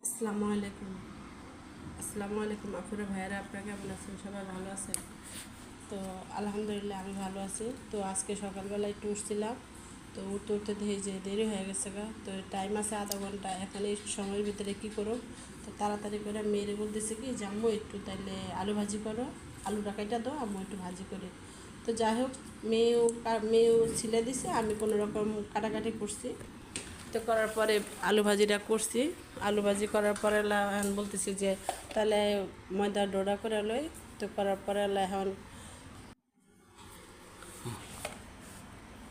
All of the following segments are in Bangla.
আসসালামু আলাইকুম। আসসালামু আলাইকুম আপুরা ভাইয়ারা, আপনারা কেমন আছেন? সবাই ভালো আছেন তো? আলহামদুলিল্লাহ আমি ভালো আছি। তো আজকে সকালবেলা একটু উঠছিলাম, তো উঠতে উঠতে দেখি যে দেরি হয়ে গেছে গা। তো টাইম আছে আধা ঘন্টা, এখন এই সময়ের ভিতরে কী করো? তো তাড়াতাড়ি করে মেয়েরে বলতেছে কি যে আম্মু একটু তাইলে আলু ভাজি করো, আলুটা কাইটা দাও, আম্মু একটু ভাজি করি। তো যাই হোক, মেয়েও ছিলে দিছে, আমি কোনো রকম কাটাকাটি করছি। তো করার পরে আলু ভাজিটা করছি। আলু ভাজি করার পরে এখন বলতেছি যে তাহলে ময়দা ডোডা করে লই। তো করার পরে এখন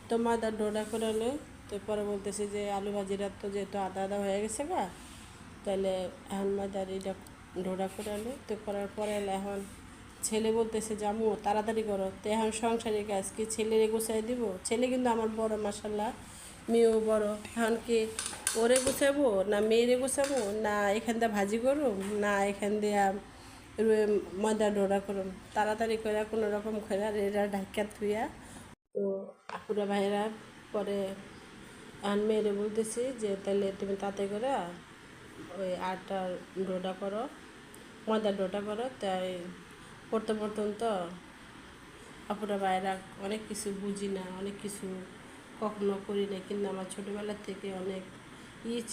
তো ময়দা ডোডা করে লই। তো পরে বলতেছি যে আলু ভাজিটা তো যেহেতু আদা আদা হয়ে গেছে গা, তাহলে এখন ময়দার এটা ডোডা করে লই। তো করার পরে এখন ছেলে বলতেছে যে আম্মু তাড়াতাড়ি করো। তো এখন সংসারের কাজ কি ছেলেরে গুছাই দিব? ছেলে কিন্তু আমার বড়, মাসাল্লাহ, মেয়েও বড়। এখন কি ওরে গুছাবো না মেয়েরে গুছাবো, না এখান দিয়ে ভাজি করুম, না এখান দিয়ে ময়দা ডোডা করুম? তাড়াতাড়ি করে কোনো রকম করে এরা ঢাকা থুইয়া, তো আপুরা ভাইরা পরে এখন মেয়েরে বলতেছি যে তাহলে তুমি তাতে করে ওই আটার ডোডা করো, ময়দার ডোডা করো। তাই পড়তে পড়তুন তো আপুরা ভাইরা অনেক কিছু বুঝি না, অনেক কিছু কখনো করি না, কিন্তু আমার ছোটোবেলার থেকে অনেক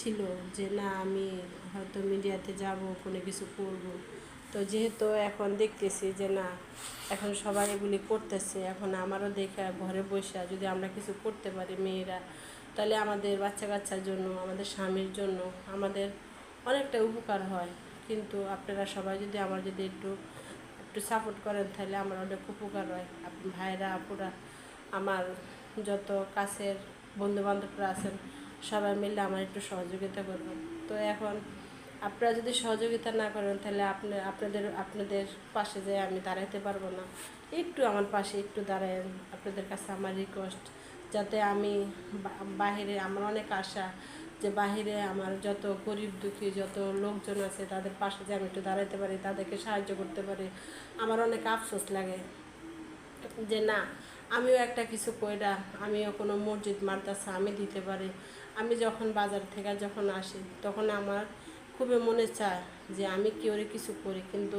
ছিল যে না আমি হয়তো মিডিয়াতে যাব, কোনো কিছু করব। তো যেহেতু এখন দেখতেছি যে না, এখন সবাই এগুলি করতেছে, এখন আমারও দেখা ঘরে বসে যদি আমরা কিছু করতে পারি মেয়েরা, তাহলে আমাদের বাচ্চা কাচ্চার জন্য, আমাদের স্বামীর জন্য আমাদের অনেকটা উপকার হয়। কিন্তু আপনারা সবাই যদি আমার যদি একটু একটু সাপোর্ট করেন, তাহলে আমার অনেক উপকার হয়। ভাইরা আপুরা, আমার যত কাছের বন্ধুবান্ধবরা আছেন, সবাই মিলে আমার একটু সহযোগিতা করবেন। তো এখন আপনারা যদি সহযোগিতা না করেন, তাহলে আপনাদের পাশে যে আমি দাঁড়াইতে পারবো না। একটু আমার পাশে একটু দাঁড়ায়েন, আপনাদের কাছে আমার রিকোয়েস্ট। যাতে আমি বাহিরে, আমার অনেক আশা যে বাহিরে আমার যত গরিব দুঃখী যত লোকজন আছে, তাদের পাশে যে আমি একটু দাঁড়াইতে পারি, তাদেরকে সাহায্য করতে পারি। আমার অনেক আফসোস লাগে যে না, আমিও একটা কিছু কইরা, আমিও কোনো মসজিদ মাদ্রাসা আমি দিতে পারি। আমি যখন বাজার থেকে যখন আসি, তখন আমার খুবই মনে চায় যে আমি কেউরে কিছু করি, কিন্তু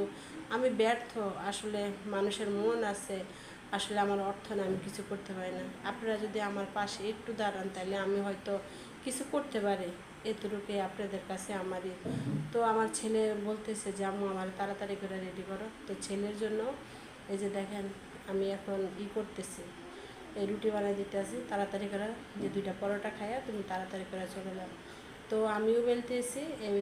আমি ব্যর্থ। আসলে মানুষের মন আছে, আসলে আমার অর্থ না, আমি কিছু করতে পারি না। আপনারা যদি আমার পাশে একটু দাঁড়ান, তাহলে আমি হয়তো কিছু করতে পারি। এতটুকুই আপনাদের কাছে আমারই। তো আমার ছেলে বলতেছে যে আম্মু আমার তাড়াতাড়ি করে রেডি করো। তো ছেলের জন্য এই যে দেখেন, আমি এখন করতেছি, এই রুটি বানিয়ে দিতে আসি তাড়াতাড়ি করে, যে দুইটা পরোটা খাইয়া তুমি তাড়াতাড়ি করে চলে যাও। তো আমিও বেলতেছি।